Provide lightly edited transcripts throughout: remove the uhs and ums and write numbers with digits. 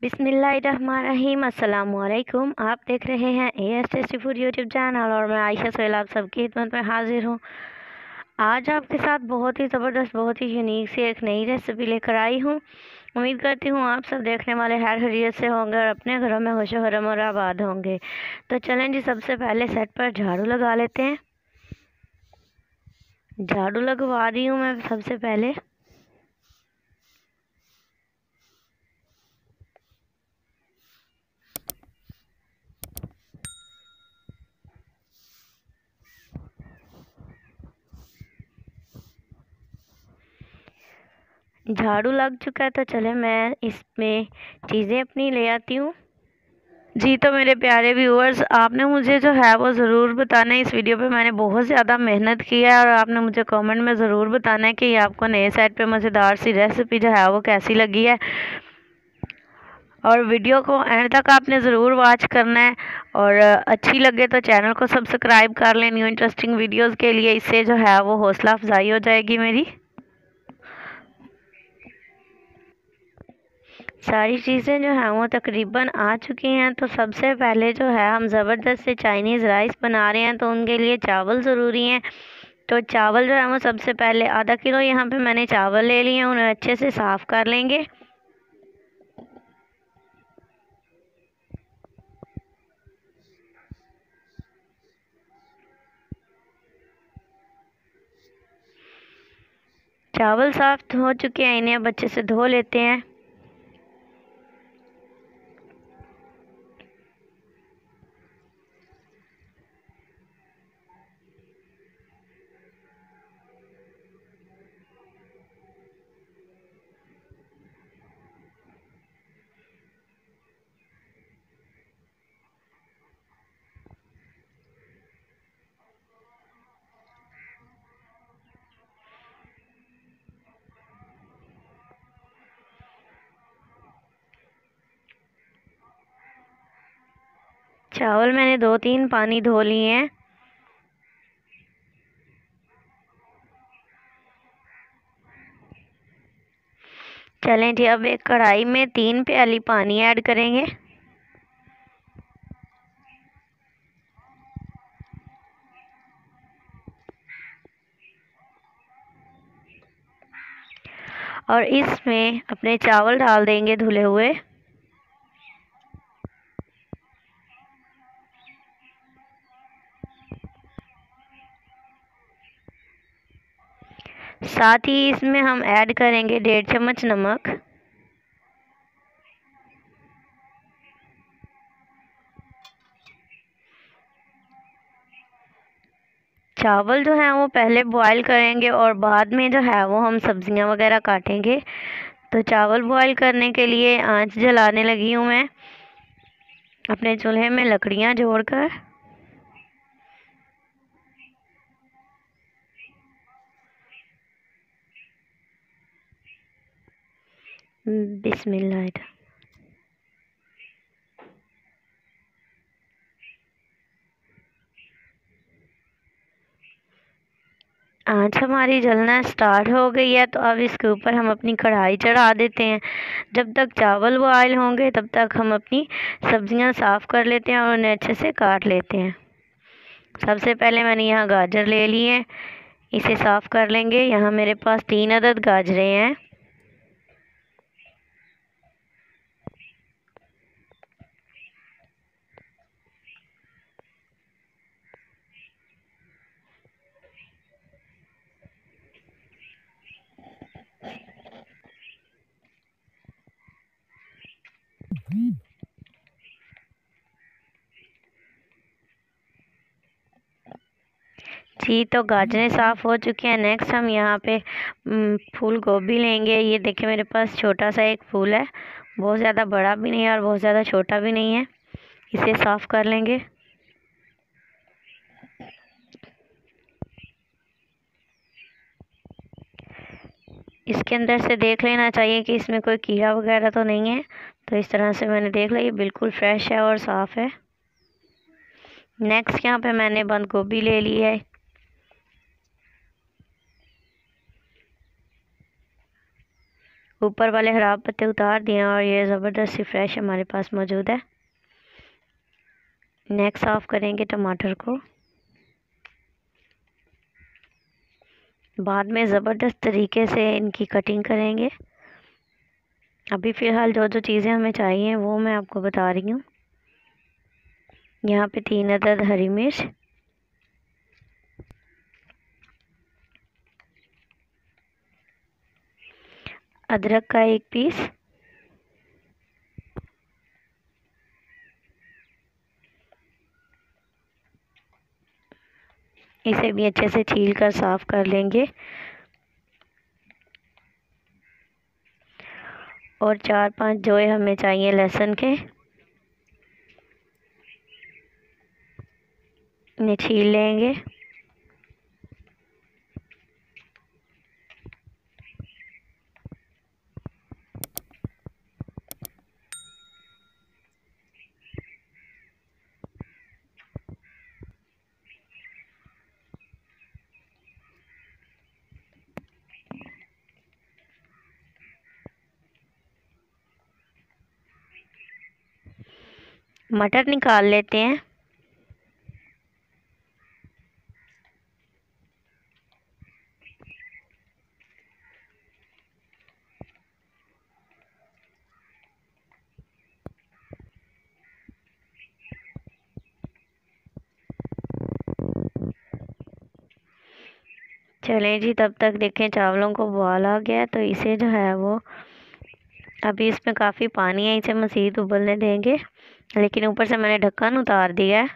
बिस्मिल्लाहिर्रहमानिर्रहीम। अस्सलामुअलैकुम। आप देख रहे हैं as tasty food YouTube channel और मैं आयशा सोहेल आप सबकी खिदमत में हाजिर हूँ। आज आपके साथ बहुत ही ज़बरदस्त, बहुत ही यूनिक सी एक नई रेसिपी लेकर आई हूँ। उम्मीद करती हूँ आप सब देखने वाले खैर खैरियत से होंगे और अपने घरों में खुश खुर्रम और आबाद होंगे। तो चलें जी, सबसे पहले सेट पर झाड़ू लगा लेते हैं। झाड़ू लगवा रही हूँ मैं सबसे पहले। झाड़ू लग चुका है तो चले मैं इसमें चीज़ें अपनी ले आती हूँ। जी तो मेरे प्यारे व्यूअर्स, आपने मुझे जो है वो ज़रूर बताना है। इस वीडियो पे मैंने बहुत ज़्यादा मेहनत की है और आपने मुझे कमेंट में ज़रूर बताना है कि आपको नए साइट पे मज़ेदार सी रेसिपी जो है वो कैसी लगी है। और वीडियो को एंड तक आपने ज़रूर वॉच करना है और अच्छी लगे तो चैनल को सब्सक्राइब कर लें न्यू इंटरेस्टिंग वीडियोज़ के लिए। इससे जो है वो हौसला अफजाई हो जाएगी मेरी। सारी चीज़ें जो हैं वो तकरीबन आ चुकी हैं। तो सबसे पहले जो है हम ज़बरदस्त से चाइनीज़ राइस बना रहे हैं, तो उनके लिए चावल ज़रूरी हैं। तो चावल जो है वो सबसे पहले आधा किलो यहाँ पे मैंने चावल ले लिए हैं, उन्हें अच्छे से साफ़ कर लेंगे। चावल साफ़ हो चुके हैं, इन्हें अब अच्छे से धो लेते हैं। चावल मैंने 2-3 पानी धो लिए हैं। चलें जी, अब एक कढ़ाई में 3 प्याली पानी ऐड करेंगे। और इसमें अपने चावल डाल देंगे धुले हुए। साथ ही इसमें हम ऐड करेंगे 1.5 चम्मच नमक। चावल जो है वो पहले बॉईल करेंगे और बाद में जो है वो हम सब्जियां वगैरह काटेंगे। तो चावल बॉईल करने के लिए आंच जलाने लगी हूँ मैं अपने चूल्हे में लकड़ियाँ जोड़कर। बिस्मिल्लाह। आंच हमारी जलना स्टार्ट हो गई है, तो अब इसके ऊपर हम अपनी कढ़ाई चढ़ा देते हैं। जब तक चावल बॉयल होंगे तब तक हम अपनी सब्जियां साफ़ कर लेते हैं और उन्हें अच्छे से काट लेते हैं। सबसे पहले मैंने यहाँ गाजर ले ली है, इसे साफ़ कर लेंगे। यहाँ मेरे पास 3 अदद गाजरें हैं। जी तो गाजरें साफ़ हो चुकी हैं। नेक्स्ट हम यहाँ पे फूल गोभी लेंगे। ये देखिए मेरे पास छोटा सा एक फूल है, बहुत ज़्यादा बड़ा भी नहीं है और बहुत ज़्यादा छोटा भी नहीं है। इसे साफ़ कर लेंगे। इसके अंदर से देख लेना चाहिए कि इसमें कोई कीड़ा वगैरह तो नहीं है। तो इस तरह से मैंने देख लिया, ये बिल्कुल फ्रेश है और साफ़ है। नेक्स्ट यहाँ पे मैंने बंद गोभी ले ली है। ऊपर वाले खराब पत्ते उतार दिए और ये ज़बरदस्त सी फ्रेश हमारे पास मौजूद है। नेक्स्ट साफ़ करेंगे टमाटर को। बाद में ज़बरदस्त तरीके से इनकी कटिंग करेंगे। अभी फ़िलहाल जो जो चीज़ें हमें चाहिए वो मैं आपको बता रही हूँ। यहाँ पे 3 अदद हरी मिर्च, अदरक का 1 पीस, इसे भी अच्छे से छील कर साफ़ कर लेंगे। और 4-5 जोए हमें चाहिए लहसुन के, इन्हें छील लेंगे। मटर निकाल लेते हैं। चलें जी, तब तक देखें चावलों को उबाल आ गया, तो इसे जो है वो अभी इसमें काफ़ी पानी है, इसे मज़ीद उबलने देंगे। लेकिन ऊपर से मैंने ढक्कन उतार दिया है।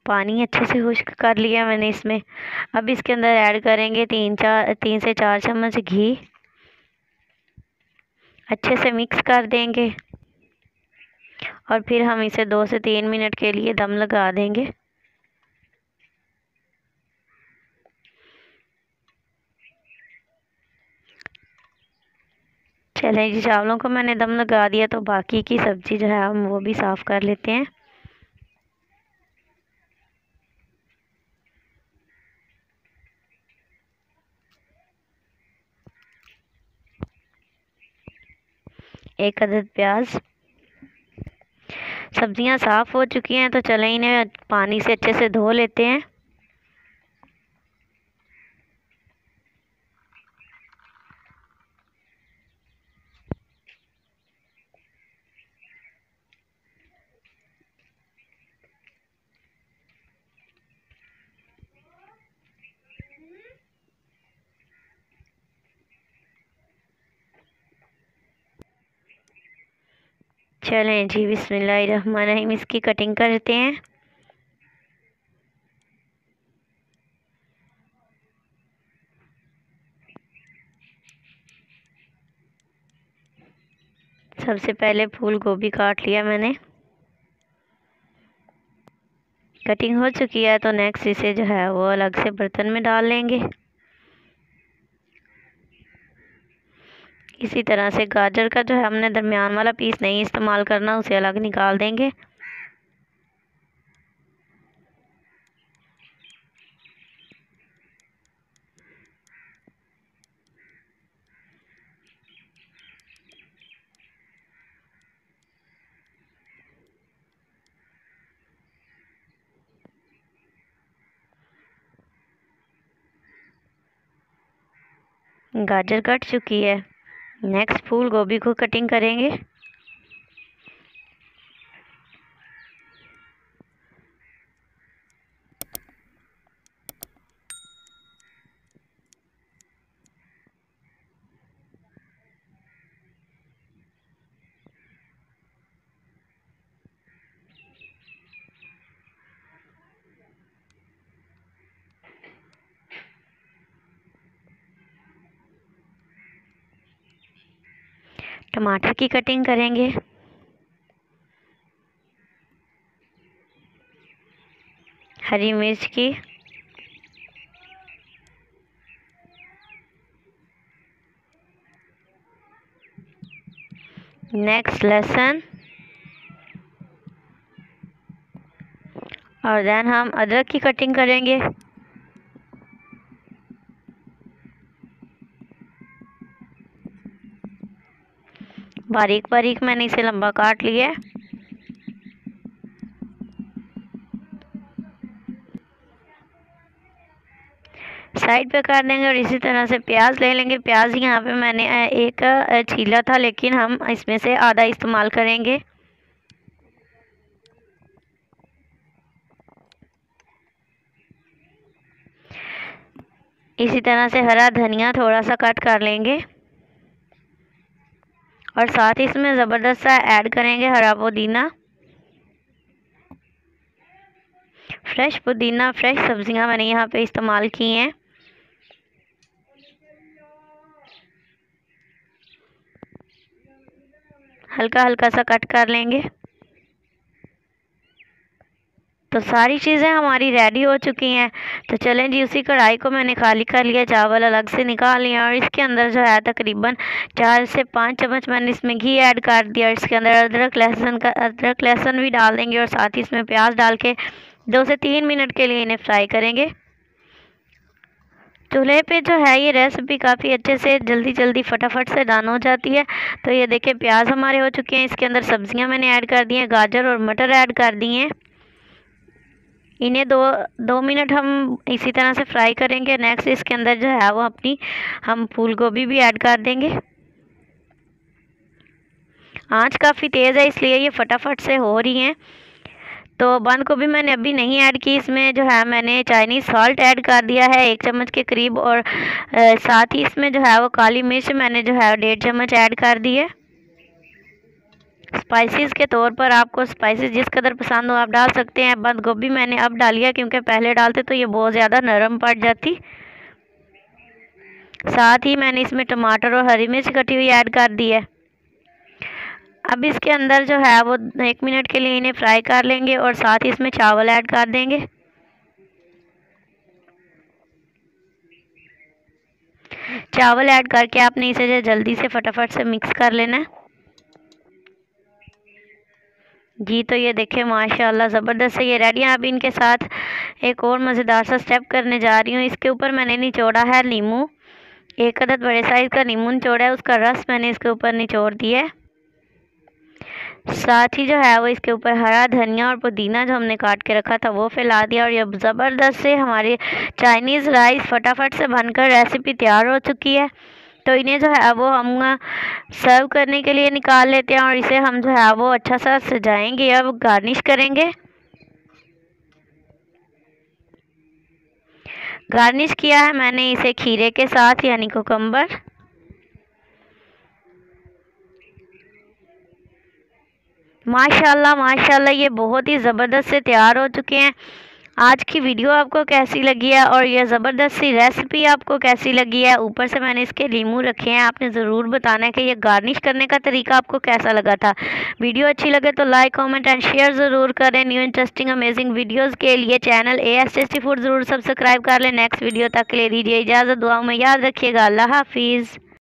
पानी अच्छे से खुश्क कर लिया मैंने इसमें। अब इसके अंदर ऐड करेंगे 3 से 4 चम्मच घी। अच्छे से मिक्स कर देंगे और फिर हम इसे 2 से 3 मिनट के लिए दम लगा देंगे। चलें जी, चावलों को मैंने दम लगा दिया, तो बाकी की सब्ज़ी जो है हम वो भी साफ़ कर लेते हैं। एक अदद प्याज। सब्जियां साफ़ हो चुकी हैं, तो चलें इन्हें पानी से अच्छे से धो लेते हैं। चलें जी, बिस्मिल्लाहिर्रहमानिर्रहीम, इसकी कटिंग करते हैं। सबसे पहले फूल गोभी काट लिया मैंने, कटिंग हो चुकी है। तो नेक्स्ट इसे जो है वो अलग से बर्तन में डाल लेंगे। इसी तरह से गाजर का जो है हमने दरमियान वाला पीस नहीं इस्तेमाल करना, उसे अलग निकाल देंगे। गाजर कट चुकी है। नेक्स्ट फूल गोभी को कटिंग करेंगे। टमाटर की कटिंग करेंगे। हरी मिर्च की, नेक्स्ट लहसुन, और देन हम अदरक की कटिंग करेंगे। बारीक बारीक मैंने इसे लंबा काट लिया है। साइड पे कर देंगे और इसी तरह से प्याज ले लेंगे। प्याज यहाँ पे मैंने एक छीला था, लेकिन हम इसमें से आधा इस्तेमाल करेंगे। इसी तरह से हरा धनिया थोड़ा सा कट कर लेंगे और साथ ही इसमें ज़बरदस्त सा ऐड करेंगे हरा पुदीना। फ्रेश पुदीना, फ्रेश सब्जियां मैंने यहाँ पे इस्तेमाल की हैं। हल्का हल्का सा कट कर लेंगे। तो सारी चीज़ें हमारी रेडी हो चुकी हैं। तो चलें जी, उसी कढ़ाई को मैंने खाली कर लिया, चावल अलग से निकाल लिया और इसके अंदर जो है तकरीबन 4 से 5 चम्मच मैंने इसमें घी ऐड कर दिया। इसके अंदर अदरक लहसुन भी डाल देंगे और साथ ही इसमें प्याज डाल के 2 से 3 मिनट के लिए इन्हें फ्राई करेंगे। चूल्हे पे जो है ये रेसिपी काफ़ी अच्छे से जल्दी फटाफट से डन हो जाती है। तो ये देखें प्याज हमारे हो चुके हैं। इसके अंदर सब्जियां मैंने ऐड कर दी हैं, गाजर और मटर ऐड कर दी हैं। इन्हें दो मिनट हम इसी तरह से फ्राई करेंगे। नेक्स्ट इसके अंदर जो है वो हम फूल गोभी भी ऐड कर देंगे। आंच काफ़ी तेज़ है इसलिए ये फटाफट से हो रही हैं। तो बंद गोभी मैंने अभी नहीं ऐड की। इसमें जो है मैंने चाइनीज़ सॉल्ट ऐड कर दिया है 1 चम्मच के करीब और साथ ही इसमें जो है वो काली मिर्च मैंने जो है 1.5 चम्मच ऐड कर दी है। स्पाइसेस के तौर पर आपको स्पाइसेस जिस कदर पसंद हो आप डाल सकते हैं। बंद गोभी मैंने अब डाली है क्योंकि पहले डालते तो ये बहुत ज़्यादा नरम पड़ जाती। साथ ही मैंने इसमें टमाटर और हरी मिर्च कटी हुई ऐड कर दी है। अब इसके अंदर जो है वो 1 मिनट के लिए इन्हें फ्राई कर लेंगे और साथ ही इसमें चावल ऐड कर देंगे। चावल ऐड करके आपने इसे जल्दी से फटाफट से मिक्स कर लेना है जी। तो ये देखें माशाल्लाह ज़बरदस्त से ये रेडी है। अब इनके साथ एक और मज़ेदार सा स्टेप करने जा रही हूँ। इसके ऊपर मैंने निचोड़ा है नींबू, 1 अदद बड़े साइज़ का नींबू निचोड़ा है, उसका रस मैंने इसके ऊपर निचोड़ दिया है। साथ ही जो है वो इसके ऊपर हरा धनिया और पुदीना जो हमने काट के रखा था वो फैला दिया और ये ज़बरदस्त से हमारी चाइनीज़ राइस फटाफट से बनकर रेसिपी तैयार हो चुकी है। तो इन्हें जो है वो हम सर्व करने के लिए निकाल लेते हैं और इसे हम जो है वो अच्छा सा सजाएंगे, अब गार्निश करेंगे। गार्निश किया है मैंने इसे खीरे के साथ यानी कुकम्बर। माशाल्लाह माशाल्लाह ये बहुत ही ज़बरदस्त से तैयार हो चुके हैं। आज की वीडियो आपको कैसी लगी है और ये ज़बरदस्त सी रेसिपी आपको कैसी लगी है। ऊपर से मैंने इसके नींबू रखे हैं, आपने ज़रूर बताना है कि ये गार्निश करने का तरीका आपको कैसा लगा था। वीडियो अच्छी लगे तो लाइक कमेंट एंड शेयर ज़रूर करें। न्यू इंटरेस्टिंग अमेजिंग वीडियोज़ के लिए चैनल AS टेस्टी फूड ज़रूर सब्सक्राइब कर लें। नेक्स्ट वीडियो तक के लिए दीजिए इजाज़त, दुआओं में याद रखिएगा। अल्लाह हाफिज़।